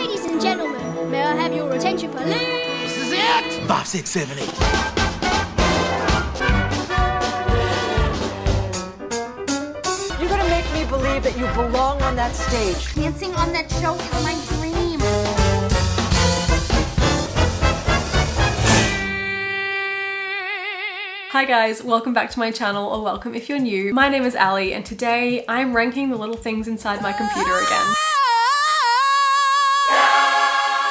Ladies and gentlemen, may I have your attention, please? This is it! 5, 6, 7, 8. You're gonna make me believe that you belong on that stage. Dancing on that show is my dream. Hi guys, welcome back to my channel, or welcome if you're new. My name is Ali, and today I'm ranking the little things inside my computer again.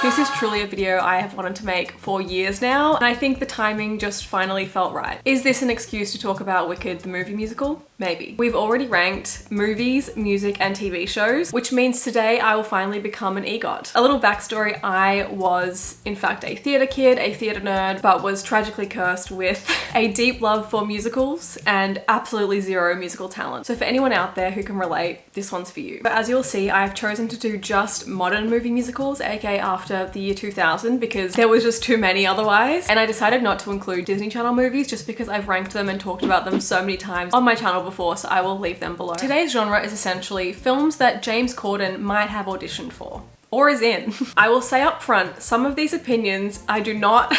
This is truly a video I have wanted to make for years now, and I think the timing just finally felt right. Is this an excuse to talk about Wicked the movie musical? Maybe. We've already ranked movies, music, and TV shows, which means today I will finally become an EGOT. A little backstory, I was in fact a theatre kid, a theatre nerd, but was tragically cursed with a deep love for musicals and absolutely zero musical talent. So for anyone out there who can relate, this one's for you. But as you'll see, I've chosen to do just modern movie musicals, aka after the year 2000, because there was just too many otherwise. And I decided not to include Disney Channel movies just because I've ranked them and talked about them so many times on my channel before, so I will leave them below. Today's genre is essentially films that James Corden might have auditioned for. Or is in. I will say up front, some of these opinions I do not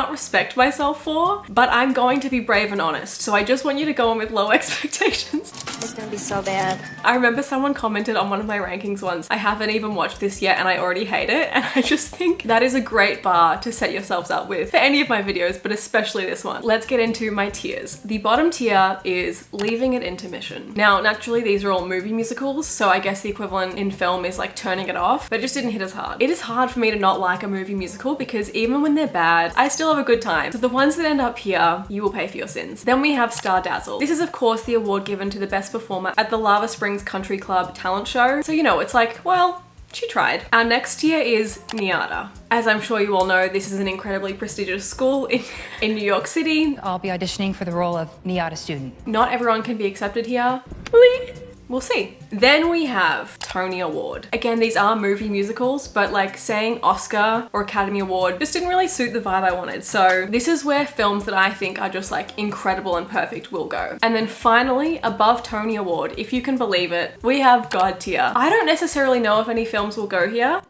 respect myself for, but I'm going to be brave and honest. So I just want you to go in with low expectations. It's gonna be so bad. I remember someone commented on one of my rankings once, I haven't even watched this yet and I already hate it. And I just think that is a great bar to set yourselves up with for any of my videos, but especially this one. Let's get into my tiers. The bottom tier is leaving at intermission. Now, naturally, these are all movie musicals, so I guess the equivalent in film is like turning it off, but it just didn't hit as hard. It is hard for me to not like a movie musical because even when they're bad, I still have a good time. So the ones that end up here, you will pay for your sins. Then we have Star Dazzle. This is of course the award given to the best performer at the Lava Springs Country Club talent show. So you know, it's like, well, she tried. Our next tier is NYADA. As I'm sure you all know, this is an incredibly prestigious school in New York City. I'll be auditioning for the role of NYADA student. Not everyone can be accepted here. Please. We'll see. Then we have Tony Award. Again, these are movie musicals, but like saying Oscar or Academy Award just didn't really suit the vibe I wanted. So this is where films that I think are just like incredible and perfect will go. And then finally, above Tony Award, if you can believe it, we have God tier. I don't necessarily know if any films will go here.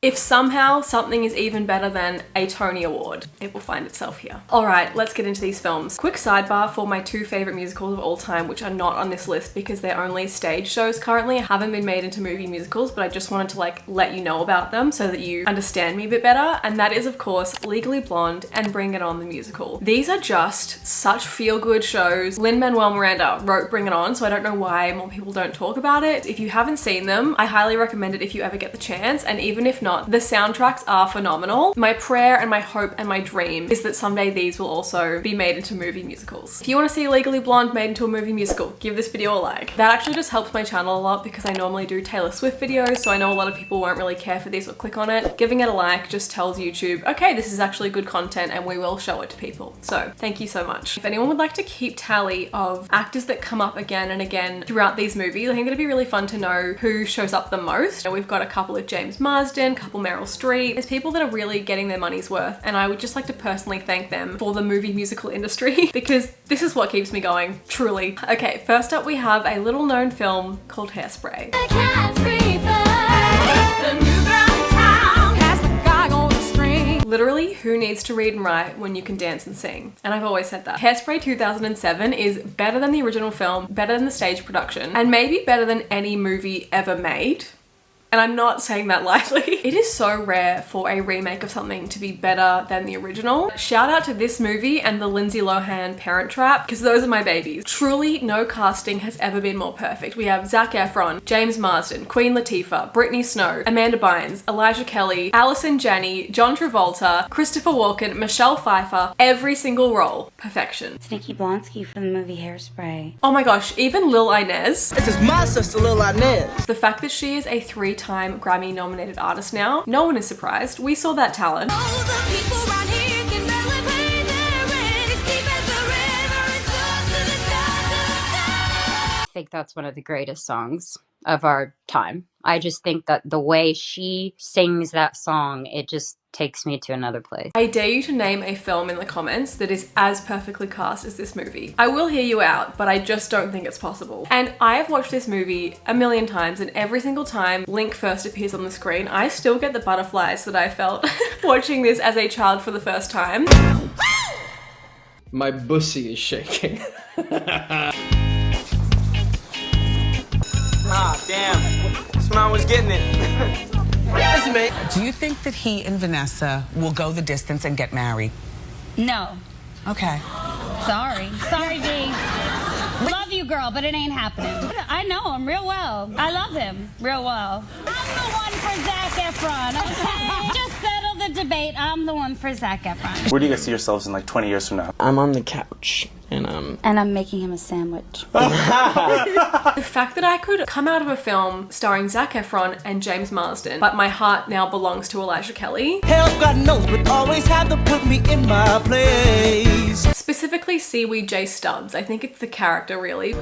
If somehow something is even better than a Tony Award, it will find itself here. All right, let's get into these films. Quick sidebar for my two favorite musicals of all time, which are not on this list because they're only stage shows currently, haven't been made into movie musicals, but I just wanted to like let you know about them so that you understand me a bit better. And that is of course Legally Blonde and Bring It On the musical. These are just such feel-good shows. Lin-Manuel Miranda wrote Bring It On, so I don't know why more people don't talk about it. If you haven't seen them, I highly recommend it if you ever get the chance, and even if not, the soundtracks are phenomenal. My prayer and my hope and my dream is that someday these will also be made into movie musicals. If you want to see Legally Blonde made into a movie musical, give this video a like. That actually just helps my channel a lot because I normally do Taylor Swift videos, so I know a lot of people won't really care for these or click on it. Giving it a like just tells YouTube, okay, this is actually good content and we will show it to people. So thank you so much. If anyone would like to keep tally of actors that come up again and again throughout these movies, I think it'd be really fun to know who shows up the most. We've got a couple of James Marsden, a couple Meryl Streep. There's people that are really getting their money's worth, and I would just like to personally thank them for the movie musical industry because this is what keeps me going, truly. Okay, first up we have a little known film called Hairspray. Literally, who needs to read and write when you can dance and sing? And I've always said that. Hairspray 2007 is better than the original film, better than the stage production, and maybe better than any movie ever made. And I'm not saying that lightly. It is so rare for a remake of something to be better than the original. Shout out to this movie and the Lindsay Lohan Parent Trap, because those are my babies. Truly, no casting has ever been more perfect. We have Zac Efron, James Marsden, Queen Latifah, Brittany Snow, Amanda Bynes, Elijah Kelly, Allison Janney, John Travolta, Christopher Walken, Michelle Pfeiffer, every single role. Perfection. It's Nikki Blonsky from the movie Hairspray. Oh my gosh, even Lil Inez. This is my sister, Lil Inez. The fact that she is a 3-time Grammy nominated artist now, no one is surprised. We saw that talent. I think that's one of the greatest songs of our time. I just think that the way she sings that song, it just takes me to another place. I dare you to name a film in the comments that is as perfectly cast as this movie. I will hear you out, but I just don't think it's possible. And I have watched this movie a million times, and every single time Link first appears on the screen, I still get the butterflies that I felt watching this as a child for the first time. My bussy is shaking. Ah, damn. Smile was getting it. Listen, mate. Do you think that he and Vanessa will go the distance and get married? No. Okay. Sorry. Sorry, D. Love you, girl, but it ain't happening. I know him real well. I love him real well. I'm the one for Zac Efron, okay? Just settle the debate. I'm the one for Zac Efron. Where do you guys see yourselves in like 20 years from now? I'm on the couch and I'm making him a sandwich. The fact that I could come out of a film starring Zac Efron and James Marsden, but my heart now belongs to Elijah Kelly. hell, God knows, but always have to put me in my place. Specifically Seaweed J. Stubbs. I think it's the character, really.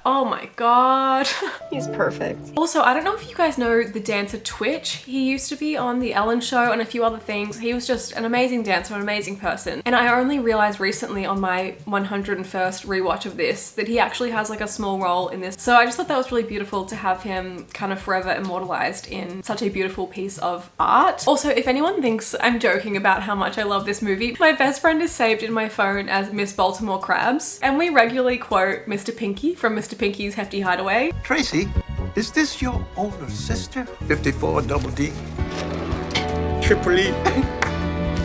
Oh my god. He's perfect. Also, I don't know if you guys know the dancer Twitch. He used to be on The Ellen Show and a few other things. He was just an amazing dancer, an amazing person. And I only realized recently on my 101st rewatch of this that he actually has like a small role in this. So I just thought that was really beautiful to have him kind of forever immortalized in such a beautiful piece of art. Also, if anyone thinks I'm joking about how much I love this movie, my best friend is saved in my phone as Miss Baltimore Crabs. And we regularly quote Mr. Pinky from Mr. Pinky's Hefty Hideaway. Tracy, is this your older sister? 54 double D. Triple E.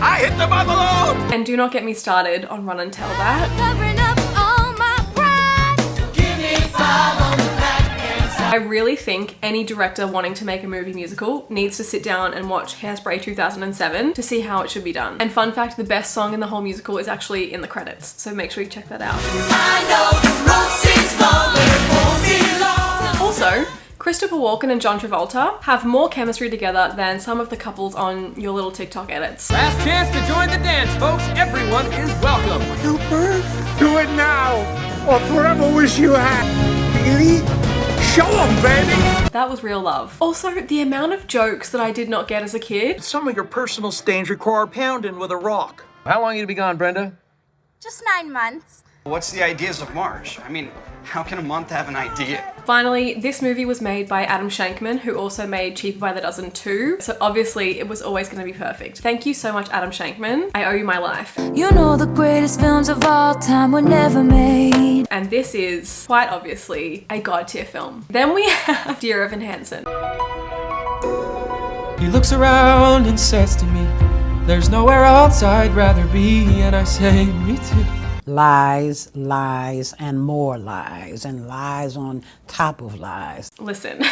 I hit the bubble! And do not get me started on Run and Tell That. Covering up all my pride. Give me 5 on the backhand side. I really think any director wanting to make a movie musical needs to sit down and watch Hairspray 2007 to see how it should be done. And fun fact, the best song in the whole musical is actually in the credits, so make sure you check that out. I know the road is long, but it won't be long. Also, Christopher Walken and John Travolta have more chemistry together than some of the couples on your little TikTok edits. Last chance to join the dance, folks. Everyone is welcome. Do it now, or forever wish you had. Really? Show 'em, baby! That was real love. Also, the amount of jokes that I did not get as a kid. Some of your personal stains require pounding with a rock. How long are you to be gone, Brenda? Just 9 months. What's the ideas of Marsh? I mean, how can a month have an idea? Finally, this movie was made by Adam Shankman, who also made Cheaper by the Dozen 2, so obviously it was always going to be perfect. Thank you so much, Adam Shankman. I owe you my life. You know the greatest films of all time were never made. And this is, quite obviously, a god tier film. Then we have Dear Evan Hansen. He looks around and says to me, there's nowhere else I'd rather be, and I say, me too. Lies, lies, and more lies, and lies on top of lies. Listen,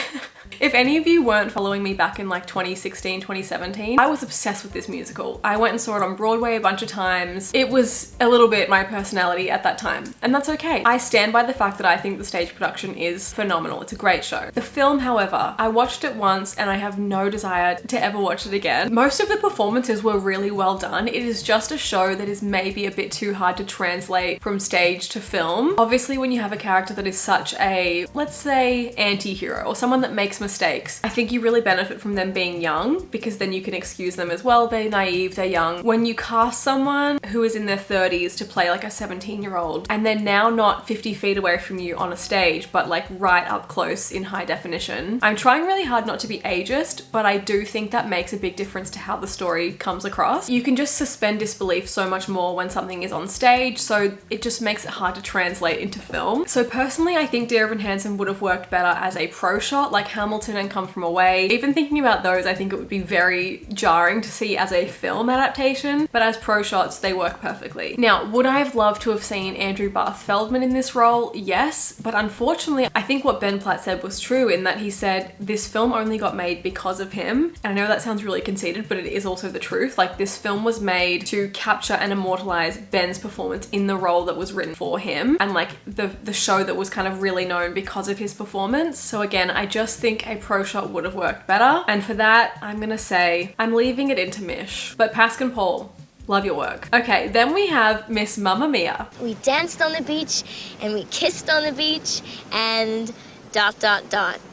if any of you weren't following me back in like 2016, 2017, I was obsessed with this musical. I went and saw it on Broadway a bunch of times. It was a little bit my personality at that time, and that's okay. I stand by the fact that I think the stage production is phenomenal. It's a great show. The film, however, I watched it once and I have no desire to ever watch it again. Most of the performances were really well done. It is just a show that is maybe a bit too hard to translate from stage to film. Obviously, when you have a character that is such a, let's say, anti-hero or someone that makes mistakes, I think you really benefit from them being young, because then you can excuse them as well. They're naive, they're young. When you cast someone who is in their 30s to play like a 17-year-old and they're now not 50 feet away from you on a stage, but like right up close in high definition, I'm trying really hard not to be ageist, but I do think that makes a big difference to how the story comes across. You can just suspend disbelief so much more when something is on stage, so it just makes it hard to translate into film. So personally, I think Dear Evan Hansen would have worked better as a pro shot, like Hamilton and Come From Away. Even thinking about those, I think it would be very jarring to see as a film adaptation, but as pro shots, they work perfectly. Now, would I have loved to have seen Andrew Barth Feldman in this role? Yes, but unfortunately, I think what Ben Platt said was true in that he said this film only got made because of him. And I know that sounds really conceited, but it is also the truth. Like, this film was made to capture and immortalize Ben's performance in the role that was written for him, and like the show that was kind of really known because of his performance. So again, I just think a pro shot would have worked better, and for that I'm gonna say I'm leaving it into Mish. But Pascal and Paul, love your work. Okay, then we have Miss Mamma Mia. We danced on the beach and we kissed on the beach and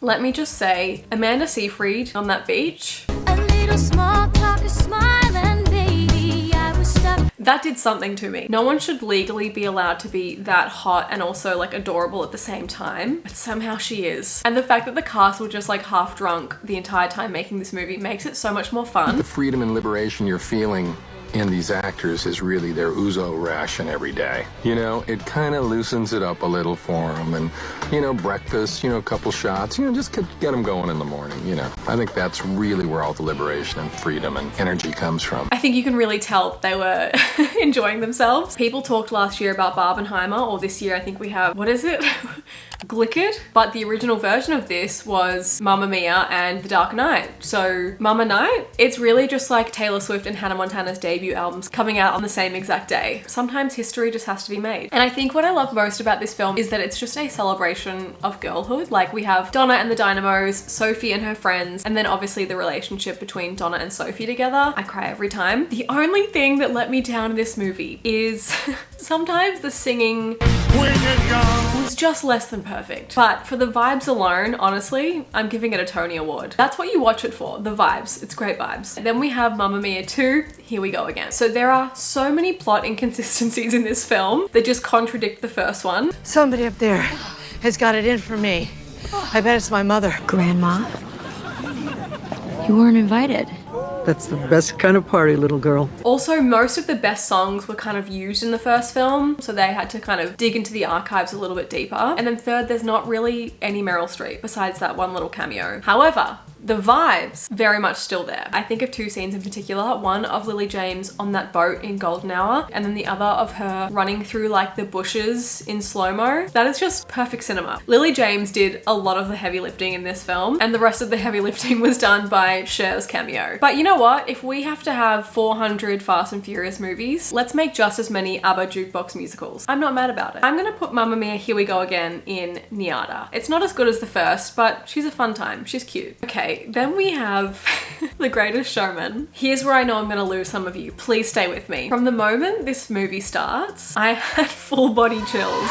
Let me just say, Amanda Seyfried on that beach. A little small talk, a smiling baby. I was stuck. That did something to me. No one should legally be allowed to be that hot and also like adorable at the same time, but somehow she is. And the fact that the cast were just like half drunk the entire time making this movie makes it so much more fun. The freedom and liberation you're feeling in these actors is really their ouzo ration every day. You know, it kind of loosens it up a little for them, and, you know, breakfast, you know, a couple shots, you know, just get them going in the morning, you know. I think that's really where all the liberation and freedom and energy comes from. I think you can really tell they were enjoying themselves. People talked last year about Barbenheimer, or this year I think we have, what is it? Glicked, but the original version of this was Mamma Mia and The Dark Knight. So Mamma Night, it's really just like Taylor Swift and Hannah Montana's debut albums coming out on the same exact day. Sometimes history just has to be made. And I think what I love most about this film is that it's just a celebration of girlhood. Like we have Donna and the Dynamos, Sophie and her friends, and then obviously the relationship between Donna and Sophie together. I cry every time. The only thing that let me down in this movie is sometimes the singing was just less than perfect. But for the vibes alone, honestly, I'm giving it a Tony Award. That's what you watch it for, the vibes. It's great vibes. And then we have Mamma Mia 2, here we go again. So there are so many plot inconsistencies in this film that just contradict the first one. Somebody up there has got it in for me. I bet it's my mother. Grandma? You weren't invited. That's the best kind of party, little girl. Also, most of the best songs were kind of used in the first film, so they had to kind of dig into the archives a little bit deeper. And then third, there's not really any Meryl Streep besides that one little cameo. However, the vibes very much still there. I think of two scenes in particular, one of Lily James on that boat in Golden Hour, and then the other of her running through like the bushes in slow-mo. That is just perfect cinema. Lily James did a lot of the heavy lifting in this film, and the rest of the heavy lifting was done by Cher's cameo. But you know what? If we have to have 400 Fast and Furious movies, let's make just as many ABBA jukebox musicals. I'm not mad about it. I'm gonna put Mamma Mia Here We Go Again in Niada. It's not as good as the first, but she's a fun time. She's cute. Okay. Then we have The Greatest Showman. Here's where I know I'm gonna lose some of you. Please stay with me. From the moment this movie starts, I had full body chills.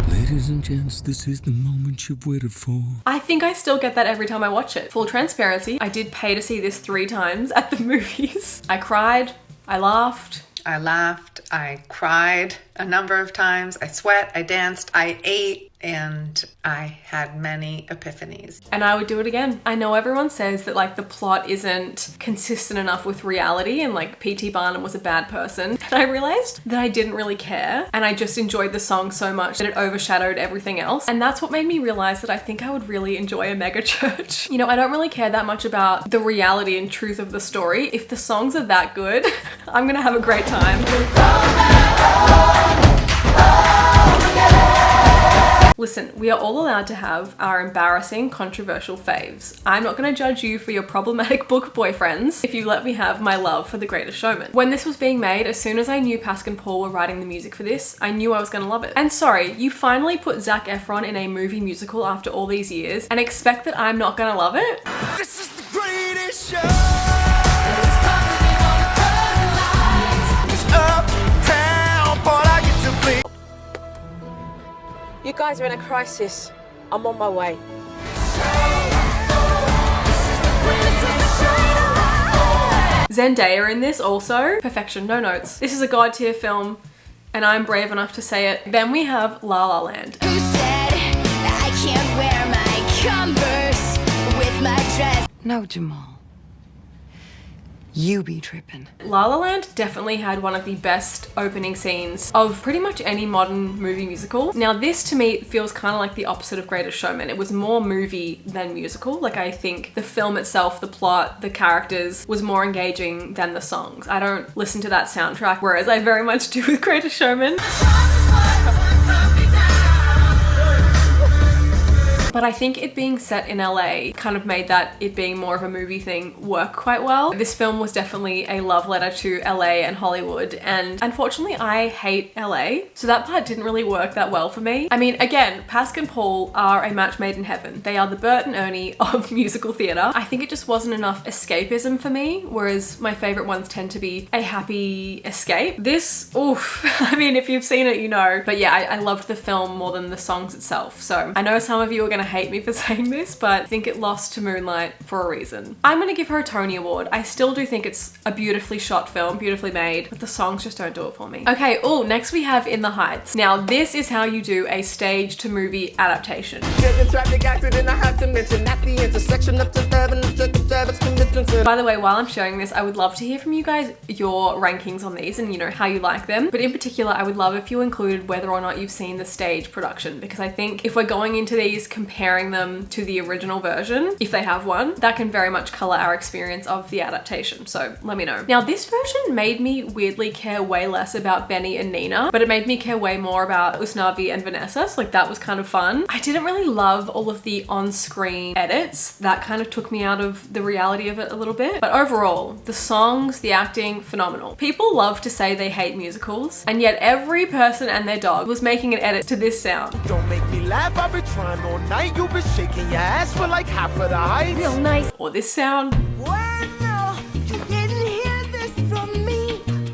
Ladies and gents, this is the moment you've waited for. I think I still get that every time I watch it. Full transparency, I did pay to see this 3 times at the movies. I cried, I laughed, I cried a number of times, I sweat, I danced, I ate, and I had many epiphanies. and I would do it again. I know everyone says that like the plot isn't consistent enough with reality and like P.T. Barnum was a bad person. And I realized that I didn't really care, and I just enjoyed the song so much that it overshadowed everything else. And that's what made me realize that I think I would really enjoy a mega church. You know, I don't really care that much about the reality and truth of the story. If the songs are that good, I'm gonna have a great time. Listen, we are all allowed to have our embarrassing, controversial faves. I'm not gonna judge you for your problematic book boyfriends if you let me have my love for The Greatest Showman. When this was being made, as soon as I knew Pascal and Paul were writing the music for this, I knew I was gonna love it. And sorry, you finally put Zac Efron in a movie musical after all these years and expect that I'm not gonna love it? This is the greatest show. It's uptown, but I get to play. You guys are in a crisis. I'm on my way. Zendaya in this also. Perfection, no notes. This is a god tier film and I'm brave enough to say it. Then we have La La Land. Who said I can't wear my Converse with my dress? No, Jamal. You be tripping. La La Land definitely had one of the best opening scenes of pretty much any modern movie musical. Now this to me feels kind of like the opposite of Greatest Showman. It was more movie than musical. Like I think the film itself, the plot, the characters was more engaging than the songs. I don't listen to that soundtrack, whereas I very much do with Greatest Showman. But but I think it being set in LA kind of made that it being more of a movie thing work quite well. This film was definitely a love letter to LA and Hollywood, and unfortunately I hate LA, so that part didn't really work that well for me. I mean, again, Pascal and Paul are a match made in heaven. They are the Bert and Ernie of musical theatre. I think it just wasn't enough escapism for me, whereas my favourite ones tend to be a happy escape. This, oof, I mean, if you've seen it, you know. But yeah, I loved the film more than the songs itself. So I know some of you are gonna hate me for saying this, but I think it lost to Moonlight for a reason. I'm gonna give her a Tony Award. I still do think it's a beautifully shot film, beautifully made, but the songs just don't do it for me. Okay, oh, next we have In the Heights. Now, this is how you do a stage to movie adaptation. By the way, while I'm showing this, I would love to hear from you guys your rankings on these and, you know, how you like them. But in particular, I would love if you included whether or not you've seen the stage production, because I think if we're going into these comparing them to the original version, if they have one, that can very much color our experience of the adaptation. So let me know. Now, this version made me weirdly care way less about Benny and Nina, but it made me care way more about Usnavi and Vanessa. So like that was kind of fun. I didn't really love all of the on-screen edits. That kind of took me out of the reality of it a little bit. But overall, the songs, the acting, phenomenal. People love to say they hate musicals, and yet every person and their dog was making an edit to this sound. Don't make me laugh, I've been trying all night. You've been shaking your ass for like half of the height. Real nice. Or this sound.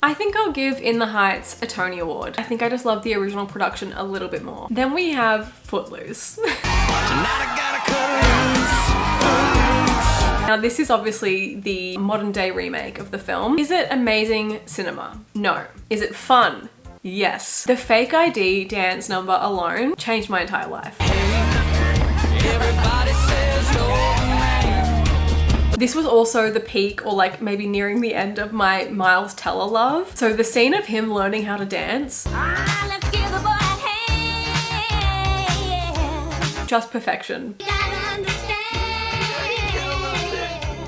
I think I'll give In the Heights a Tony Award. I think I just love the original production a little bit more. Then we have Footloose. Now, this is obviously the modern day remake of the film. Is it amazing cinema? No. Is it fun? Yes. The fake ID dance number alone changed my entire life. This was also the peak, or like maybe nearing the end of my Miles Teller love. So the scene of him learning how to dance. Just perfection.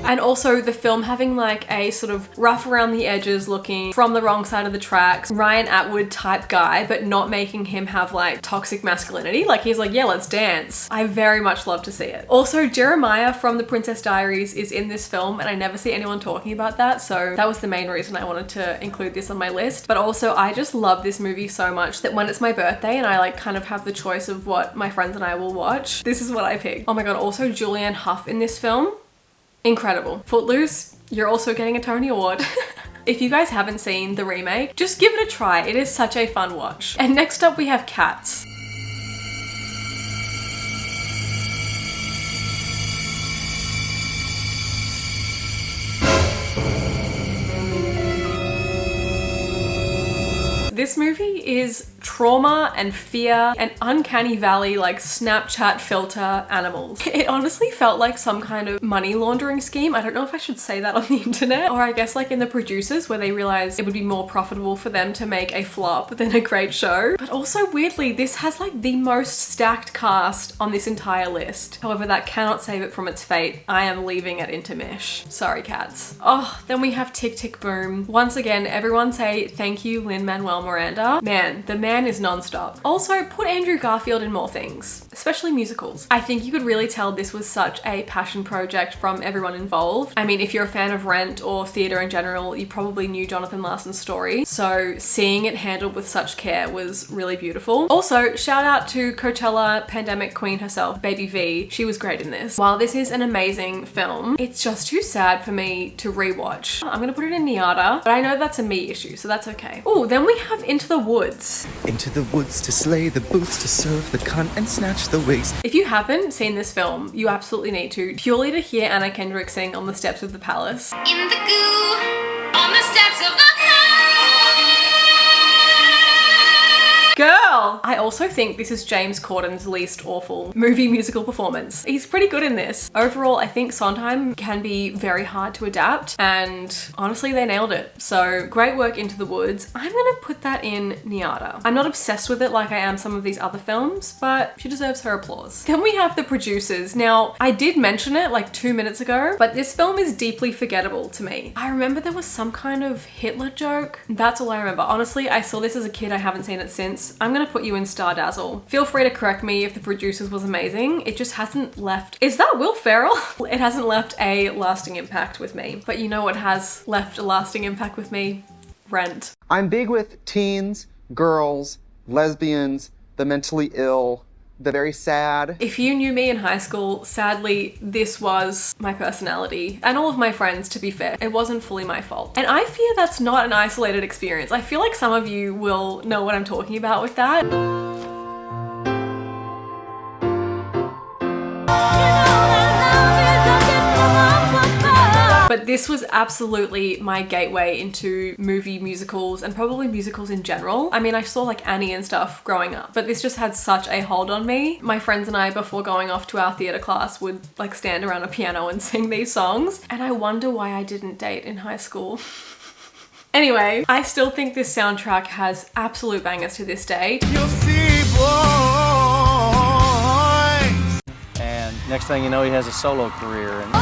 And also the film having like a sort of rough around the edges looking from the wrong side of the tracks, Ryan Atwood type guy, but not making him have like toxic masculinity. Like he's like, yeah, let's dance. I very much love to see it. Also, Jeremiah from The Princess Diaries is in this film, and I never see anyone talking about that. So that was the main reason I wanted to include this on my list. But also I just love this movie so much that when it's my birthday and I like kind of have the choice of what my friends and I will watch, this is what I pick. Oh my God, also Julianne Hough in this film. Incredible. Footloose, you're also getting a Tony Award. If you guys haven't seen the remake, just give it a try. It is such a fun watch. And next up we have Cats. This movie is trauma and fear and uncanny valley like Snapchat filter animals. It honestly felt like some kind of money laundering scheme. I don't know if I should say that on the internet, or I guess like in the producers where they realized it would be more profitable for them to make a flop than a great show. But also weirdly, this has like the most stacked cast on this entire list. However, that cannot save it from its fate. I am leaving at intermish. Sorry, Cats. Oh, then we have Tick Tick Boom. Once again, everyone say thank you, Lin-Manuel Miranda. Man, the man is non-stop. Also, put Andrew Garfield in more things, especially musicals. I think you could really tell this was such a passion project from everyone involved. I mean, if you're a fan of Rent or theatre in general, you probably knew Jonathan Larson's story. So seeing it handled with such care was really beautiful. Also, shout out to Coachella pandemic queen herself, Baby V. She was great in this. While this is an amazing film, it's just too sad for me to rewatch. I'm gonna put it in Niata, but I know that's a me issue, so that's okay. Oh, then we have Into the Woods. Into the woods to slay the boots, to serve the cunt and snatch the waist. If you haven't seen this film, you absolutely need to, purely to hear Anna Kendrick sing on the steps of the palace. In the goo, on the steps of the Girl! I also think this is James Corden's least awful movie musical performance. He's pretty good in this. Overall, I think Sondheim can be very hard to adapt, and honestly, they nailed it. So great work, Into the Woods. I'm gonna put that in Niata. I'm not obsessed with it like I am some of these other films, but she deserves her applause. Then we have The Producers. Now, I did mention it like 2 minutes ago, but this film is deeply forgettable to me. I remember there was some kind of Hitler joke. That's all I remember. Honestly, I saw this as a kid. I haven't seen it since. this, I'm gonna put you in Star Dazzle. Feel free to correct me if the producers was amazing. It just hasn't left, is that Will Ferrell? It hasn't left a lasting impact with me. But you know what has left a lasting impact with me? Rent. I'm big with teens, girls, lesbians, the mentally ill, the very sad. If you knew me in high school, sadly, this was my personality. And all of my friends, to be fair. It wasn't fully my fault. And I fear that's not an isolated experience. I feel like some of you will know what I'm talking about with that. But this was absolutely my gateway into movie musicals and probably musicals in general. I mean, I saw like Annie and stuff growing up, but this just had such a hold on me. My friends and I, before going off to our theater class, would like stand around a piano and sing these songs. And I wonder why I didn't date in high school. Anyway, I still think this soundtrack has absolute bangers to this day. You'll see, boys. And next thing you know, he has a solo career. And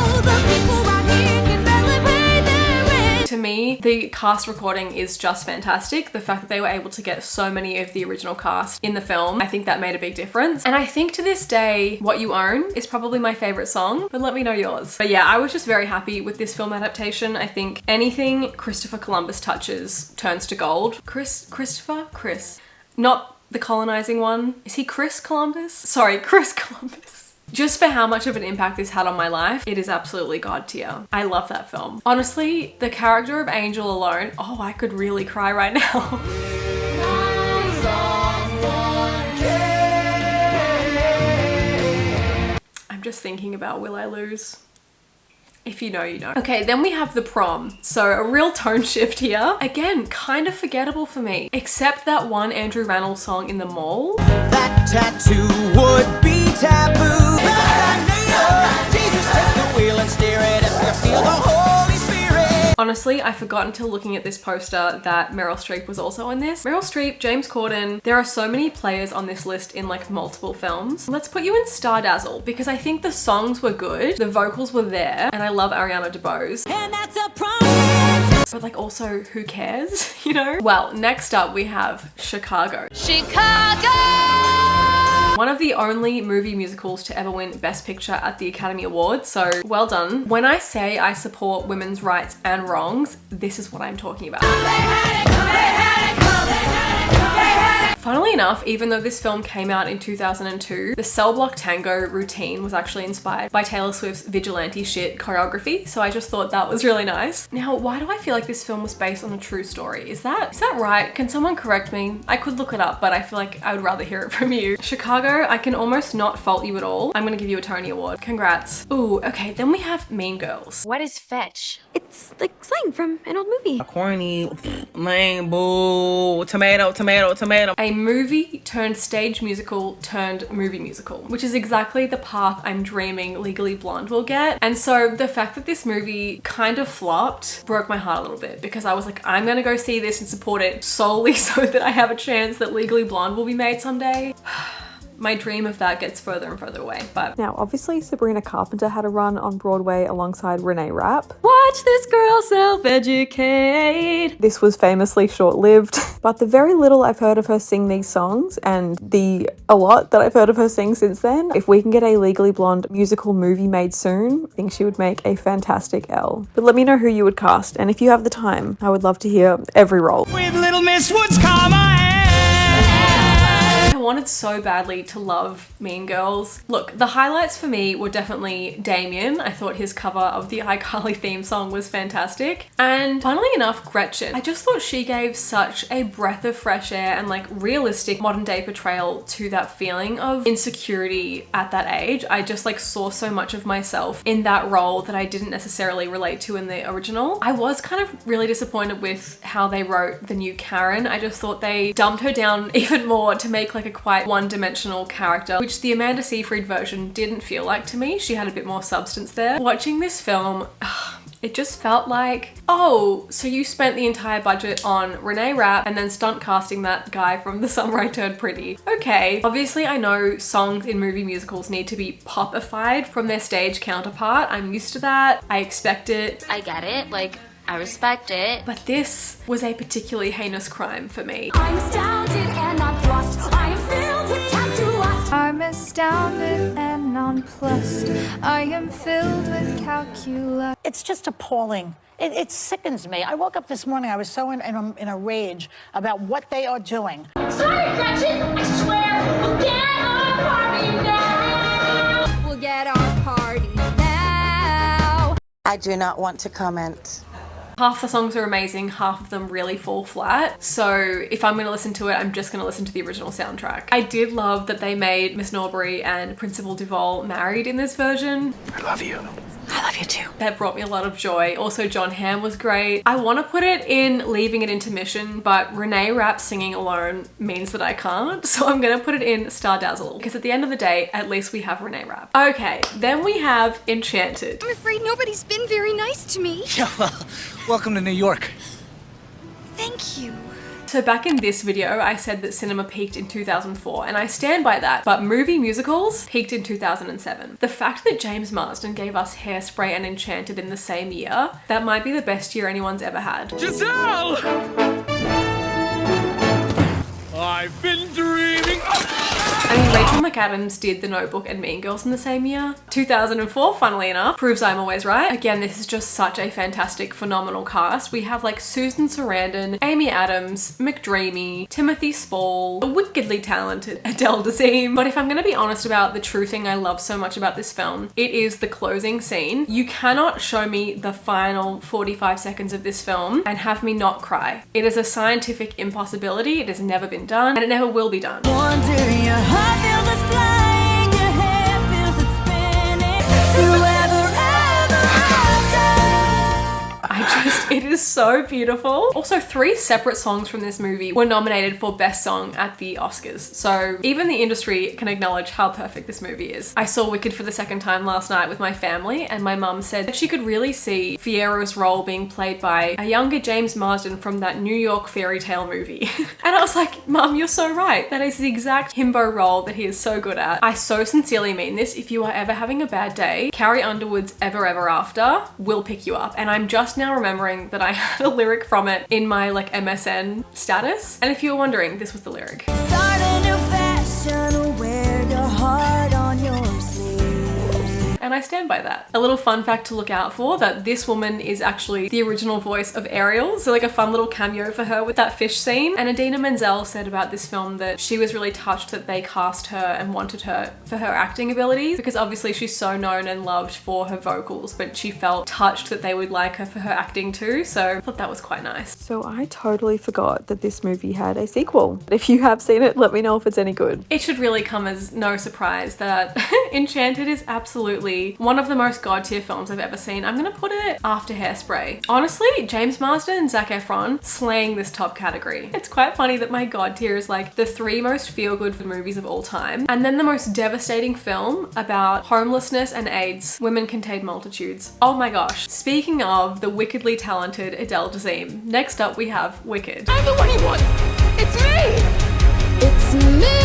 to me, the cast recording is just fantastic. The fact that they were able to get so many of the original cast in the film, I think that made a big difference. And I think to this day, What You Own is probably my favorite song, but let me know yours. But yeah, I was just very happy with this film adaptation. I think anything Christopher Columbus touches turns to gold. Chris. Not the colonizing one. Is he Chris Columbus? Sorry, Chris Columbus. Just for how much of an impact this had on my life, it is absolutely god tier. I love that film. Honestly, the character of Angel alone, oh, I could really cry right now. I'm just thinking about Will I Lose? If you know, you know. Okay, then we have The Prom. So a real tone shift here. Again, kind of forgettable for me, except that one Andrew Rannells song in the mall. That tattoo would be taboo. Jesus, take the wheel and steer it as we feel the Holy Spirit. Honestly, I forgot until looking at this poster that Meryl Streep was also in this. Meryl Streep, James Corden, there are so many players on this list in like multiple films. Let's put you in Star Dazzle because I think the songs were good, the vocals were there, and I love Ariana DeBose. And that's a promise. But like also, who cares, you know? Well, next up we have Chicago. One of the only movie musicals to ever win Best Picture at the Academy Awards, so well done. When I say I support women's rights and wrongs, this is what I'm talking about. Funnily enough, even though this film came out in 2002, the Cell Block Tango routine was actually inspired by Taylor Swift's vigilante shit choreography, so I just thought that was really nice. Now, why do I feel like this film was based on a true story? Is that right? Can someone correct me? I could look it up, but I feel like I would rather hear it from you. Chicago, I can almost not fault you at all. I'm gonna give you a Tony Award. Congrats. Ooh, okay, then we have Mean Girls. What is fetch? It's like slang from an old movie. Corny, lame, boo, tomato, tomato, tomato. A movie turned stage musical turned movie musical, which is exactly the path I'm dreaming Legally Blonde will get. And so the fact that this movie kind of flopped broke my heart a little bit because I was like, I'm gonna go see this and support it solely so that I have a chance that Legally Blonde will be made someday. My dream of that gets further and further away, but... Now, obviously Sabrina Carpenter had a run on Broadway alongside Renee Rapp. Watch this girl self-educate. This was famously short-lived, but the very little I've heard of her sing these songs and a lot that I've heard of her sing since then, if we can get a Legally Blonde musical movie made soon, I think she would make a fantastic Elle. But let me know who you would cast, and if you have the time, I would love to hear every role. With Little Miss Woods, come on. I wanted so badly to love Mean Girls. Look, the highlights for me were definitely Damien. I thought his cover of the iCarly theme song was fantastic. And funnily enough, Gretchen. I just thought she gave such a breath of fresh air and like realistic modern day portrayal to that feeling of insecurity at that age. I just like saw so much of myself in that role that I didn't necessarily relate to in the original. I was kind of really disappointed with how they wrote the new Karen. I just thought they dumbed her down even more to make like a quite one-dimensional character, which the Amanda Seyfried version didn't feel like to me. She had a bit more substance there. Watching this film, it just felt like, oh, so you spent the entire budget on Renee Rapp and then stunt casting that guy from The Summer I Turned Pretty. Okay, obviously I know songs in movie musicals need to be popified from their stage counterpart. I'm used to that. I expect it. I get it, like, I respect it. But this was a particularly heinous crime for me. I'm astounded and I'm thrust astounded and nonplussed. I am filled with calculus. It's just appalling. It sickens me. I woke up this morning, I was so in a rage about what they are doing. Sorry, Gretchen, I swear, we'll get our party now. We'll get our party now. I do not want to comment. Half the songs are amazing, half of them really fall flat. So if I'm gonna listen to it, I'm just gonna listen to the original soundtrack. I did love that they made Miss Norbury and Principal Duval married in this version. I love you. I love you too. That brought me a lot of joy. Also, John Hamm was great. I want to put it in Leaving It Intermission, but Renee Rapp singing alone means that I can't. So I'm gonna put it in Star Dazzle, because at the end of the day, at least we have Renee Rapp. Okay, then we have Enchanted. I'm afraid nobody's been very nice to me. Yeah, well, welcome to New York. Thank you. So back in this video, I said that cinema peaked in 2004, and I stand by that, but movie musicals peaked in 2007. The fact that James Marsden gave us Hairspray and Enchanted in the same year, that might be the best year anyone's ever had. Giselle! I've been dreaming. I mean, Rachel McAdams did The Notebook and Mean Girls in the same year. 2004, funnily enough, proves I'm always right. Again, this is just such a fantastic, phenomenal cast. We have like Susan Sarandon, Amy Adams, McDreamy, Timothy Spall, the wickedly talented Adele Dazeem. But if I'm gonna be honest about the true thing I love so much about this film, it is the closing scene. You cannot show me the final 45 seconds of this film and have me not cry. It is a scientific impossibility. It has never been done, and it never will be done. It is so beautiful. Also, 3 separate songs from this movie were nominated for Best Song at the Oscars. So even the industry can acknowledge how perfect this movie is. I saw Wicked for the second time last night with my family, and my mum said that she could really see Fiyera's role being played by a younger James Marsden from that New York fairy tale movie. And I was like, Mum, you're so right. That is the exact himbo role that he is so good at. I so sincerely mean this. If you are ever having a bad day, Carrie Underwood's Ever Ever After will pick you up. And I'm just now remembering that I had a lyric from it in my like MSN status. And if you were wondering, this was the lyric. Start a new fashion, wear your heart on your sleeve. And I stand by that. A little fun fact to look out for, that this woman is actually the original voice of Ariel. So like a fun little cameo for her with that fish scene. And Idina Menzel said about this film that she was really touched that they cast her and wanted her for her acting abilities, because obviously she's so known and loved for her vocals, but she felt touched that they would like her for her acting too. So I thought that was quite nice. So I totally forgot that this movie had a sequel. If you have seen it, let me know if it's any good. It should really come as no surprise that Enchanted is absolutely one of the most god tier films I've ever seen. I'm gonna put it after Hairspray. Honestly, James Marsden and Zac Efron slaying this top category. It's quite funny that my god tier is like the 3 most feel-good movies of all time, and then the most devastating film about homelessness and AIDS, Women Contain Multitudes. Oh my gosh. Speaking of the wickedly talented Adele Dazeem, next up we have Wicked. I'm the one you want. It's me. It's me.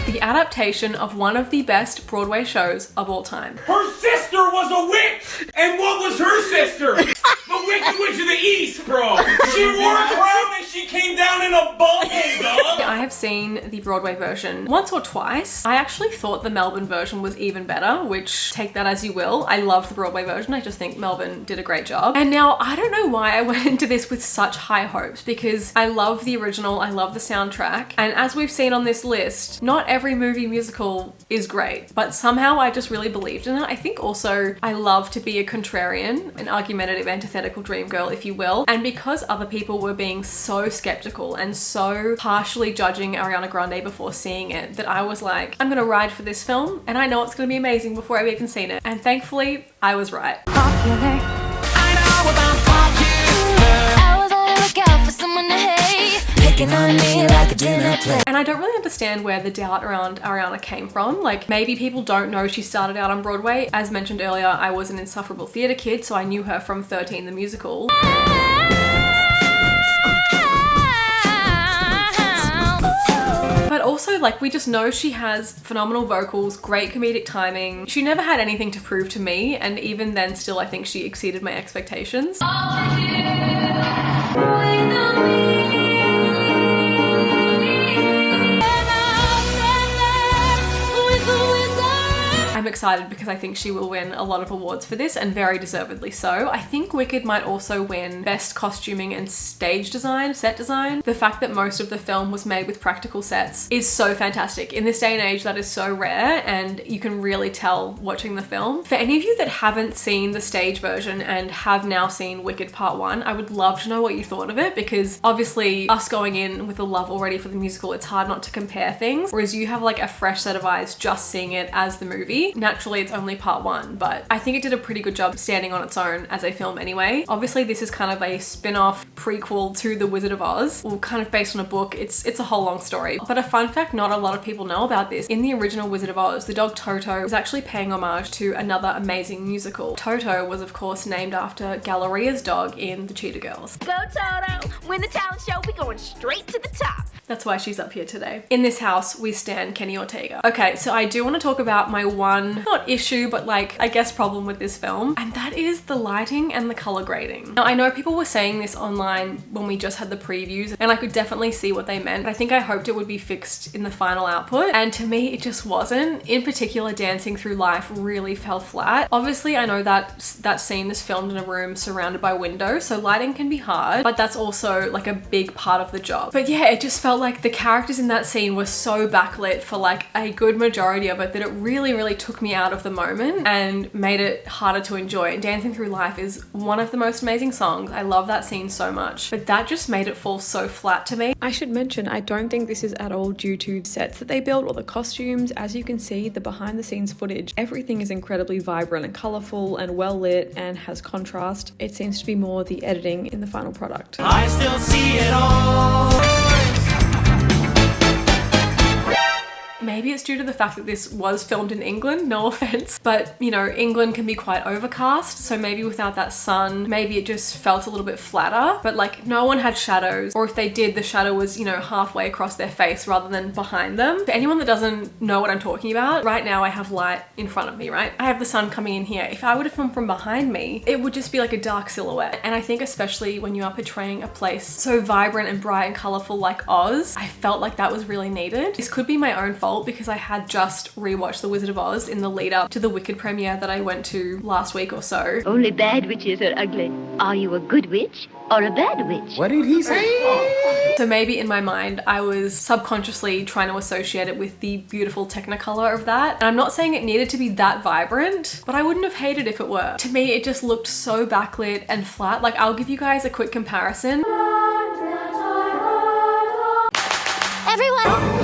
The adaptation of one of the best Broadway shows of all time. Her sister was a witch! And what was her sister? The Wicked Witch of the East, bro! She wore a crown and she came down in a bubble, dog! I have seen the Broadway version once or twice. I actually thought the Melbourne version was even better, which take that as you will. I love the Broadway version. I just think Melbourne did a great job. And now I don't know why I went into this with such high hopes, because I love the original, I love the soundtrack. And as we've seen on this list, not every movie musical is great, but somehow I just really believed in it. I think also I love to be a contrarian, an argumentative, antithetical dream girl, if you will. And because other people were being so skeptical and so harshly judging Ariana Grande before seeing it, that I was like, I'm gonna ride for this film and I know it's gonna be amazing before I've even seen it. And thankfully, I was right. Popular. I know about popular. I was on the lookout for someone to hate. Picking on me like a dinner plate. And I don't really understand where the doubt around Ariana came from. Like, maybe people don't know she started out on Broadway. As mentioned earlier, I was an insufferable theatre kid, so I knew her from 13 the musical. But also, like, we just know she has phenomenal vocals, great comedic timing. She never had anything to prove to me, and even then still I think she exceeded my expectations. excited because I think she will win a lot of awards for this, and very deservedly so. I think Wicked might also win Best Costuming and Stage Design, Set Design. The fact that most of the film was made with practical sets is so fantastic. In this day and age, that is so rare, and you can really tell watching the film. For any of you that haven't seen the stage version and have now seen Wicked Part 1, I would love to know what you thought of it, because obviously us going in with a love already for the musical, it's hard not to compare things, whereas you have like a fresh set of eyes just seeing it as the movie. Naturally, it's only Part 1, but I think it did a pretty good job standing on its own as a film anyway. Obviously, this is kind of a spin-off prequel to The Wizard of Oz, well, kind of based on a book. It's a whole long story. But a fun fact not a lot of people know about this, in the original Wizard of Oz, the dog Toto was actually paying homage to another amazing musical. Toto was of course named after Galleria's dog in The Cheetah Girls. Go Toto! Win the talent show, we going straight to the top. That's why she's up here today. In this house, we stan Kenny Ortega. Okay, so I do want to talk about my one, not issue, but like, I guess problem with this film, and that is the lighting and the color grading. Now, I know people were saying this online when we just had the previews, and I could definitely see what they meant. I think I hoped it would be fixed in the final output, and to me, it just wasn't. In particular, Dancing Through Life really fell flat. Obviously, I know that that scene is filmed in a room surrounded by windows, so lighting can be hard, but that's also like a big part of the job. But yeah, it just felt like the characters in that scene were so backlit for like a good majority of it that it really took me out of the moment and made it harder to enjoy. Dancing Through Life is one of the most amazing songs. I love that scene so much, but that just made it fall so flat to me. I should mention, I don't think this is at all due to sets that they built or the costumes. As you can see, the behind the scenes footage, everything is incredibly vibrant and colourful and well lit and has contrast. It seems to be more the editing in the final product. I still see it all. Maybe it's due to the fact that this was filmed in England, no offense, but you know, England can be quite overcast, so maybe without that sun, maybe it just felt a little bit flatter, but like no one had shadows, or if they did, the shadow was, you know, halfway across their face rather than behind them. For anyone that doesn't know what I'm talking about, right now I have light in front of me, right? I have the sun coming in here. If I were to film from behind me, it would just be like a dark silhouette. And I think especially when you are portraying a place so vibrant and bright and colorful like Oz, I felt like that was really needed. This could be my own fault because I had just rewatched The Wizard of Oz in the lead up to the Wicked premiere that I went to last week or so. Only bad witches are ugly. Are you a good witch or a bad witch? What did he say? So maybe in my mind, I was subconsciously trying to associate it with the beautiful technicolor of that. And I'm not saying it needed to be that vibrant, but I wouldn't have hated if it were. To me, it just looked so backlit and flat. Like, I'll give you guys a quick comparison. Everyone!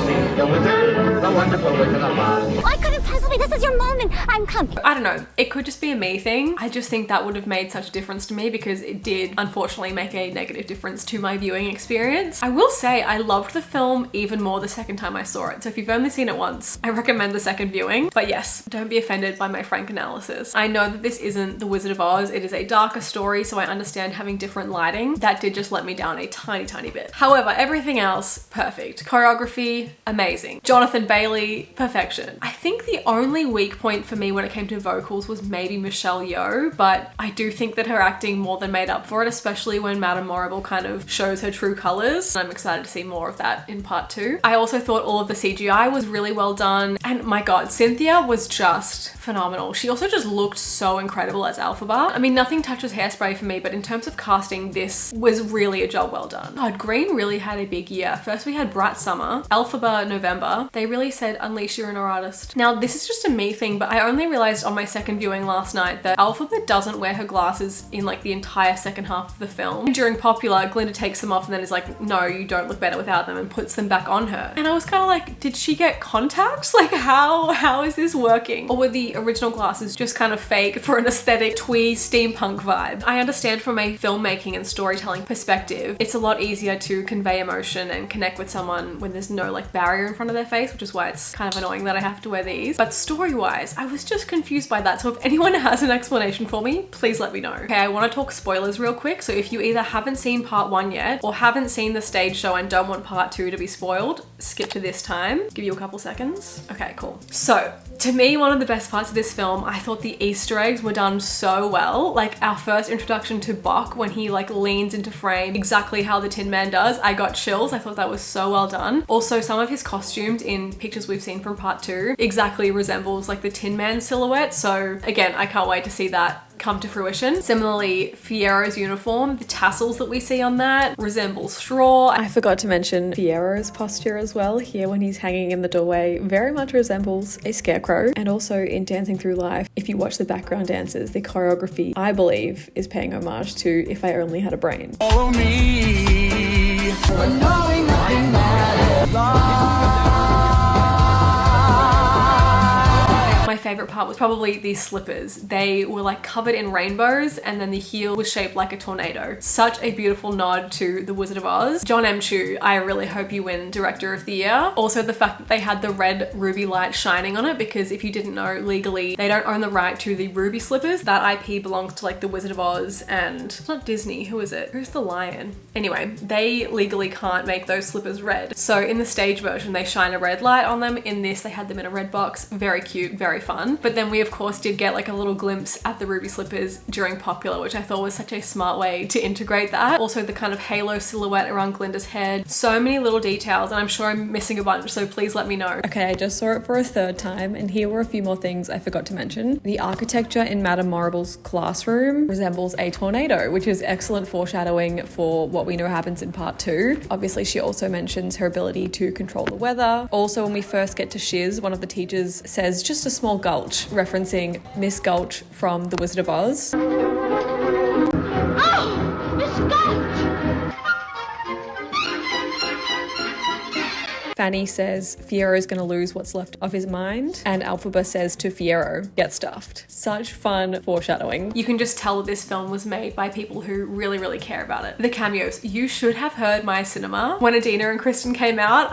Why couldn't possibly? This is your moment. I'm coming. I don't know. It could just be a me thing. I just think that would have made such a difference to me because it did unfortunately make a negative difference to my viewing experience. I will say I loved the film even more the second time I saw it. So if you've only seen it once, I recommend the second viewing. But yes, don't be offended by my frank analysis. I know that this isn't The Wizard of Oz. It is a darker story, so I understand having different lighting. That did just let me down a tiny bit. However, everything else, perfect. Choreography, amazing. Jonathan Bailey, perfection. I think the only weak point for me when it came to vocals was maybe Michelle Yeoh, but I do think that her acting more than made up for it, especially when Madame Morrible kind of shows her true colors. I'm excited to see more of that in part 2. I also thought all of the CGI was really well done, and my god, Cynthia was just phenomenal. She also just looked so incredible as Elphaba. I mean, nothing touches Hairspray for me, but in terms of casting, this was really a job well done. God, Green really had a big year. First we had Bright Summer, Elphaba November. They really said unleash your inner artist. Now this is just a me thing, but I only realized on my second viewing last night that Elphaba doesn't wear her glasses in like the entire second half of the film. During Popular, Glinda takes them off and then is like, no, you don't look better without them, and puts them back on her. And I was kind of like, did she get contacts? Like how is this working? Or were the original glasses just kind of fake for an aesthetic twee steampunk vibe? I understand from a filmmaking and storytelling perspective, it's a lot easier to convey emotion and connect with someone when there's no like barrier in front of their face, which is why it's kind of annoying that I have to wear these. But story-wise, I was just confused by that. So if anyone has an explanation for me, please let me know. Okay, I want to talk spoilers real quick. So if you either haven't seen part 1 yet or haven't seen the stage show and don't want part 2 to be spoiled, skip to this time. Give you a couple seconds. Okay, cool. So to me, one of the best parts of this film, I thought the Easter eggs were done so well. Like our first introduction to Bok when he like leans into frame exactly how the Tin Man does. I got chills. I thought that was so well done. Also, some of his costumes in pictures we've seen from part 2 exactly resembles like the Tin Man silhouette. So again, I can't wait to see that come to fruition. Similarly, Fiero's uniform, the tassels that we see on that resemble straw. I forgot to mention Fiero's posture as well here when he's hanging in the doorway very much resembles a scarecrow. And also in Dancing Through Life, if you watch the background dances, the choreography, I believe, is paying homage to If I Only Had a Brain. Follow me, knowing nothing matters. My favorite part was probably these slippers. They were like covered in rainbows and then the heel was shaped like a tornado. Such a beautiful nod to The Wizard of Oz. John M. Chu, I really hope you win Director of the Year. Also the fact that they had the red ruby light shining on it, because if you didn't know, legally they don't own the right to the ruby slippers. That IP belongs to like The Wizard of Oz and it's not Disney. Who is it? Who's the lion? Anyway, they legally can't make those slippers red. So in the stage version, they shine a red light on them. In this, they had them in a red box. Very cute, very fun. But then we of course did get like a little glimpse at the ruby slippers during Popular, which I thought was such a smart way to integrate that. Also the kind of halo silhouette around Glinda's head. So many little details, and I'm sure I'm missing a bunch, so please let me know. Okay, I just saw it for a third time, and here were a few more things I forgot to mention. The architecture in Madame Marible's classroom resembles a tornado, which is excellent foreshadowing for what we know happens in part 2. Obviously, she also mentions her ability to control the weather. Also, when we first get to Shiz, one of the teachers says just a small gulch, referencing Miss Gulch from The Wizard of Oz. Oh, Miss Gulch! Fanny says Fiero's gonna lose what's left of his mind, and Elphaba says to Fiero, get stuffed. Such fun foreshadowing. You can just tell that this film was made by people who really care about it. The cameos. You should have heard my cinema when Adina and Kristen came out.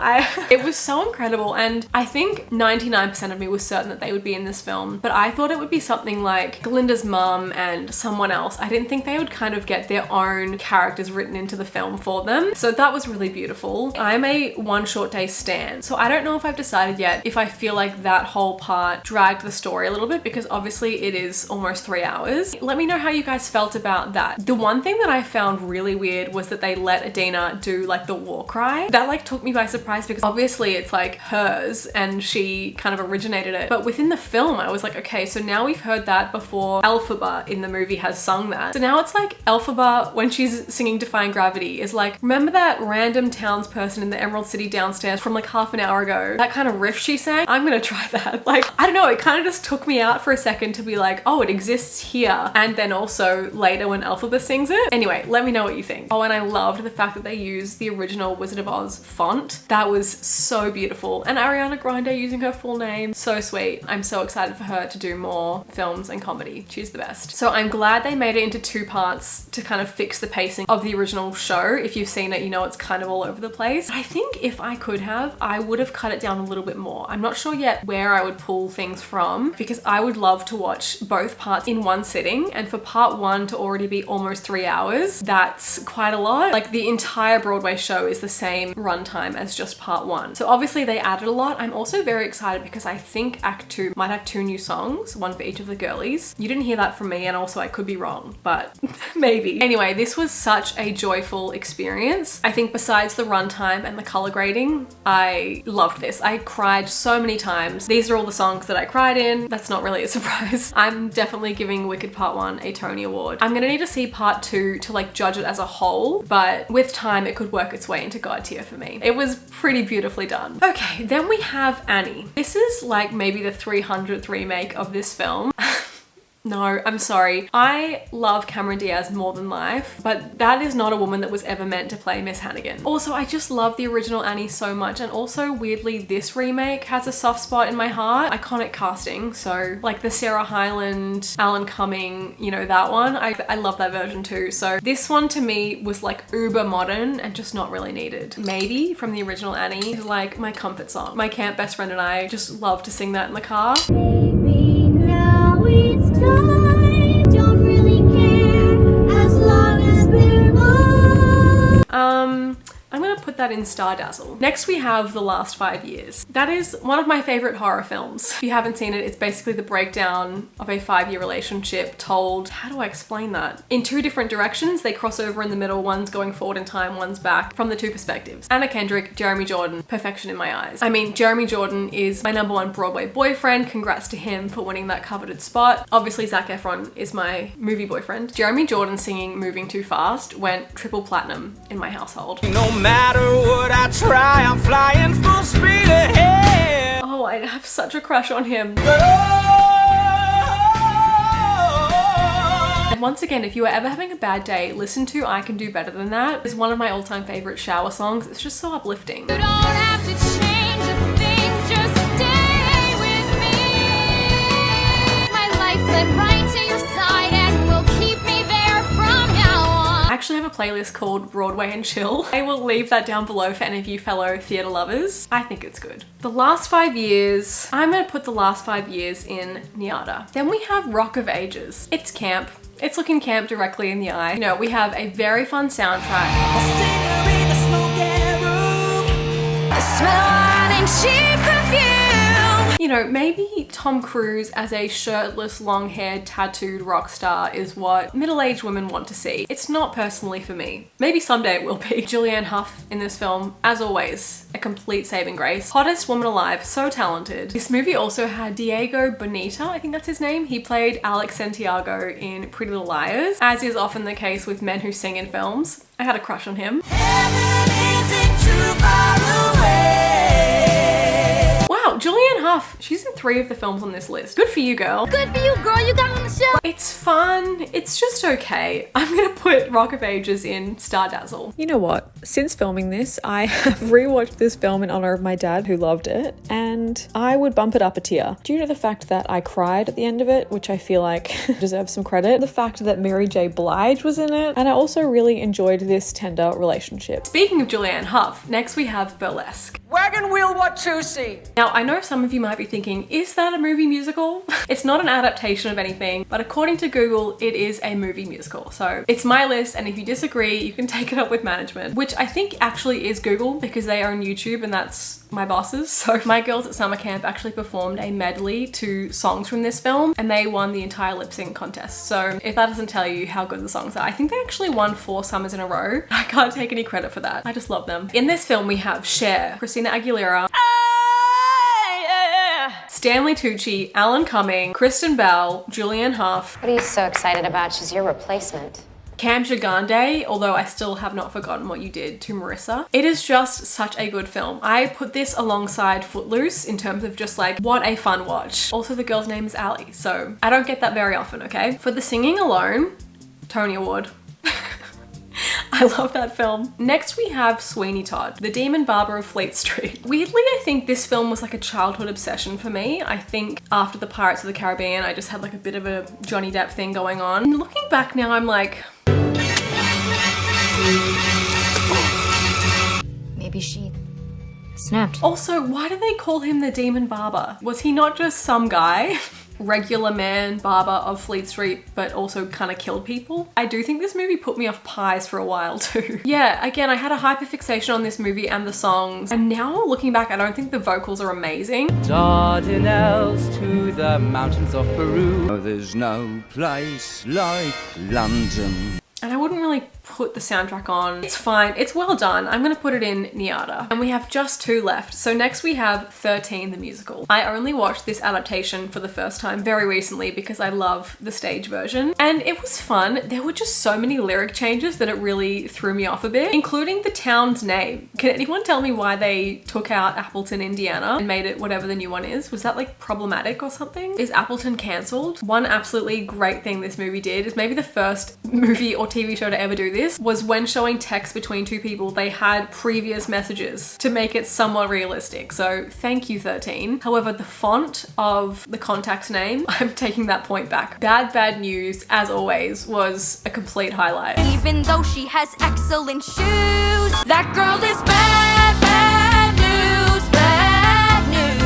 It was so incredible, and I think 99% of me was certain that they would be in this film, but I thought it would be something like Glinda's mum and someone else. I didn't think they would kind of get their own characters written into the film for them, so that was really beautiful. I'm a One Short Day stan, so I don't know if I've decided yet if I feel like that whole part dragged the story a little bit, because obviously it is almost 3 hours. Let me know how you guys felt about that. The one thing that I found really weird was that they let Adina do like the war cry. That like took me by surprise, because obviously it's like hers and she kind of originated it, but within the film I was like, okay, so now we've heard that before. Elphaba in the movie has sung that, so now it's like Elphaba, when she's singing Defying Gravity, is like, remember that random townsperson in the Emerald City downstairs from like half an hour ago, that kind of riff she sang? I'm gonna try that. Like, I don't know, it kind of just took me out for a second to be like, oh, it exists here, and then also later when Elphaba sings it. Anyway, let me know what you think. Oh, and I loved the fact that they used the original Wizard of Oz font. That was so beautiful. And Ariana Grande using her full name, so sweet. I'm so excited for her to do more films and comedy. She's the best. So I'm glad they made it into 2 parts to kind of fix the pacing of the original show. If you've seen it, you know it's kind of all over the place. I think if I could have, I would have cut it down a little bit more. I'm not sure yet where I would pull things from, because I would love to watch both parts in one sitting, and for part 1 to already be almost 3 hours, that's quite a lot. Like the entire Broadway show is the same runtime as just part 1. So obviously they added a lot. I'm also very excited because I think Act 2 might have 2 new songs, one for each of the girlies. You didn't hear that from me, and also I could be wrong, but maybe. Anyway, this was such a joyful experience. I think besides the runtime and the color grading, I loved this. I cried so many times. These are all the songs that I cried in. That's not really a surprise. I'm definitely giving Wicked Part 1 a Tony Award. I'm gonna need to see Part 2 to like judge it as a whole, but with time it could work its way into God tier for me. It was pretty beautifully done. Okay, then we have Annie. This is like maybe the 300th remake of this film. No, I'm sorry. I love Cameron Diaz more than life, but that is not a woman that was ever meant to play Miss Hannigan. Also, I just love the original Annie so much, and also weirdly this remake has a soft spot in my heart. Iconic casting, so like the Sarah Hyland, Alan Cumming, you know, that one. I love that version too. So this one to me was like uber modern and just not really needed. Maybe from the original Annie is like my comfort song. My camp best friend and I just love to sing that in the car. Baby, now it's time. Don't really care as long as they're mine. I'm gonna put put that in Star Dazzle. Next we have The Last 5 Years. That is one of my favorite horror films. If you haven't seen it, it's basically the breakdown of a 5-year relationship told, how do I explain that? In 2 different directions. They cross over in the middle, one's going forward in time, one's back, from the 2 perspectives. Anna Kendrick, Jeremy Jordan, perfection in my eyes. I mean, Jeremy Jordan is my #1 Broadway boyfriend. Congrats to him for winning that coveted spot. Obviously Zac Efron is my movie boyfriend. Jeremy Jordan singing Moving Too Fast went triple platinum in my household. No matter what I try, I'm flying full speed ahead. Oh, I have such a crush on him. And once again, if you are ever having a bad day, listen to I Can Do Better Than That. It's one of my all-time favorite shower songs. It's just so uplifting. You don't have to change a thing, just stay with me. My life led right to your side and will keep me there from now on. I actually have a playlist called Broadway and Chill. I will leave that down below for any of you fellow theatre lovers. I think it's good. The Last 5 Years, I'm gonna put The Last 5 Years in Niata. Then we have Rock of Ages. It's camp. It's looking camp directly in the eye. You know, we have a very fun soundtrack. You know, maybe Tom Cruise as a shirtless, long-haired, tattooed rock star is what middle-aged women want to see. It's not personally for me. Maybe someday it will be. Julianne Hough in this film, as always, a complete saving grace. Hottest woman alive, so talented. This movie also had Diego Boneta, I think that's his name. He played Alex Santiago in Pretty Little Liars, as is often the case with men who sing in films. I had a crush on him. Wow, Julianne Hough, she's in 3 of the films on this list. Good for you, girl. Good for you, girl. You got on the show. It's fun. It's just okay. I'm gonna put Rock of Ages in Star Dazzle. You know what? Since filming this, I have rewatched this film in honor of my dad who loved it, and I would bump it up a tier due to the fact that I cried at the end of it, which I feel like deserves some credit. The fact that Mary J. Blige was in it, and I also really enjoyed this tender relationship. Speaking of Julianne Hough, next we have Burlesque. Wagon wheel Watusi. Now, I know some of you might be thinking, is that a movie musical? It's not an adaptation of anything, but according to Google, it is a movie musical. So it's my list, and if you disagree, you can take it up with management, which I think actually is Google because they own YouTube and that's my bosses. So my girls at summer camp actually performed a medley to songs from this film and they won the entire lip sync contest. So if that doesn't tell you how good the songs are, I think they actually won 4 summers in a row. I can't take any credit for that. I just love them. In this film, we have Cher, Christina Aguilera, Stanley Tucci, Alan Cumming, Kristen Bell, Julianne Hough. What are you so excited about? She's your replacement. Kamja Grande, although I still have not forgotten what you did to Marissa. It is just such a good film. I put this alongside Footloose in terms of just like, what a fun watch. Also, the girl's name is Ali, so I don't get that very often, okay? For the singing alone, Tony Award. I love that film. Next we have Sweeney Todd, the demon barber of Fleet Street. Weirdly, I think this film was like a childhood obsession for me. I think after the Pirates of the Caribbean, I just had like a bit of a Johnny Depp thing going on. And looking back now, I'm like, Maybe she snapped. also, why do they call him the demon barber? Was he not just some guy? Regular man barber of Fleet Street, but also kind of killed people. I do think this movie put me off pies for a while too. Yeah, again, I had a hyperfixation on this movie and the songs, and now looking back, I don't think the vocals are amazing. Dardanelles to the mountains of Peru. Oh, there's no place like London. And I wouldn't really put the soundtrack on. It's fine, it's well done. I'm gonna put it in Niata. And we have just 2 left. So next we have 13 the musical. I only watched this adaptation for the first time very recently because I love the stage version. And it was fun. There were just so many lyric changes that it really threw me off a bit, including the town's name. Can anyone tell me why they took out Appleton, Indiana and made it whatever the new one is? Was that like problematic or something? Is Appleton cancelled? One absolutely great thing this movie did is maybe the first movie or TV show to ever do this was when showing text between 2 people, they had previous messages to make it somewhat realistic. So thank you, 13. However, the font of the contact's name, I'm taking that point back. Bad News, as always, was a complete highlight. Even though she has excellent shoes, that girl is bad news, bad news.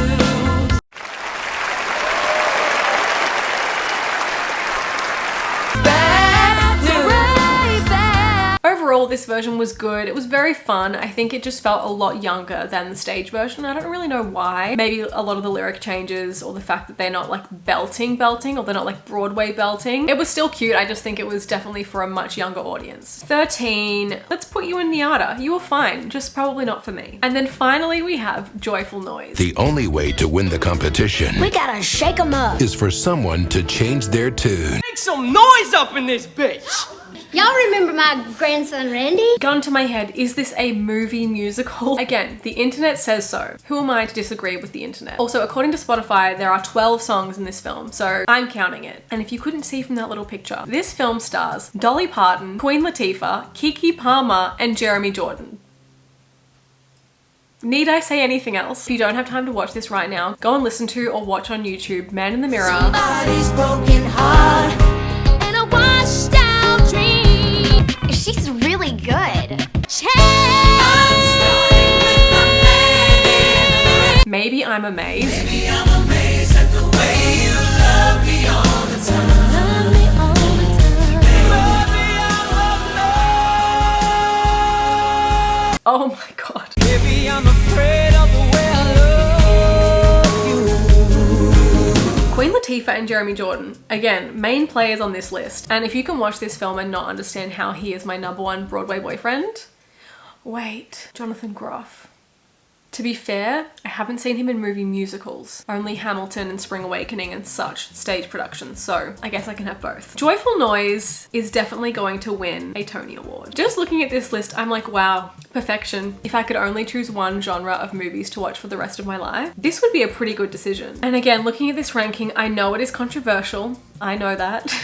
Overall, this version was good. It was very fun. I think it just felt a lot younger than the stage version. I don't really know why. Maybe a lot of the lyric changes or the fact that they're not like belting, or they're not like Broadway belting. It was still cute. I just think it was definitely for a much younger audience. 13, let's put you in Niata. You were fine, just probably not for me. And then finally we have Joyful Noise. The only way to win the competition We gotta shake them up. is for someone to change their tune. Make some noise up in this bitch! Y'all remember my grandson Randy? Gun to my head, is this a movie musical? Again, the internet says so. Who am I to disagree with the internet? Also, according to Spotify, there are 12 songs in this film, so I'm counting it. And if you couldn't see from that little picture, this film stars Dolly Parton, Queen Latifah, Keke Palmer, and Jeremy Jordan. Need I say anything else? If you don't have time to watch this right now, go and listen to or watch on YouTube Man in the Mirror. Somebody's broken heart and a washed out dream. She's really good. Maybe I'm amazed. Maybe I'm amazed at the way you love me all the time. Love me all the time. Baby, I'm amazed. Oh my god. Baby, I'm afraid of the way I love you. Queen Latifah and Jeremy Jordan, again, main players on this list. And if you can watch this film and not understand how he is my #1 Broadway boyfriend, wait, Jonathan Groff. To be fair, I haven't seen him in movie musicals, only Hamilton and Spring Awakening and such stage productions, so I guess I can have both. Joyful Noise is definitely going to win a Tony Award. Just looking at this list, I'm like, wow, perfection. If I could only choose one genre of movies to watch for the rest of my life, this would be a pretty good decision. And again, looking at this ranking, I know it is controversial. I know that.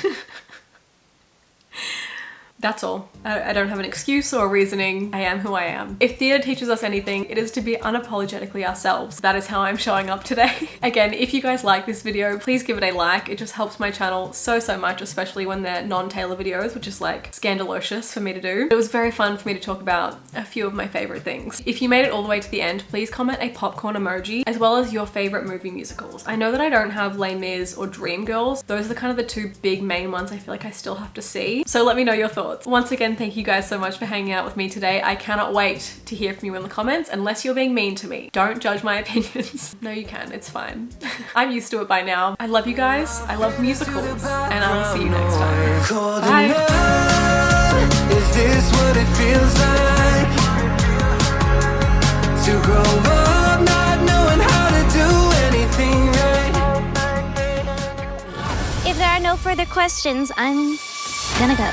That's all. I don't have an excuse or a reasoning. I am who I am. If theatre teaches us anything, it is to be unapologetically ourselves. That is how I'm showing up today. Again, if you guys like this video, please give it a like. It just helps my channel so much, especially when they're non-Taylor videos, which is like scandalocious for me to do. It was very fun for me to talk about a few of my favorite things. If you made it all the way to the end, please comment a popcorn emoji, as well as your favorite movie musicals. I know that I don't have Les Mis or Dreamgirls. Those are kind of the two big main ones I feel like I still have to see. So let me know your thoughts. Once again, thank you guys so much for hanging out with me today. I cannot wait to hear from you in the comments, unless you're being mean to me. Don't judge my opinions. No, you can, it's fine. I'm used to it by now. I love you guys. I love musicals, and I will see you next time. Bye. Is this what it feels like to grow up not knowing how to do anything right? If there are no further questions, I'm gonna go.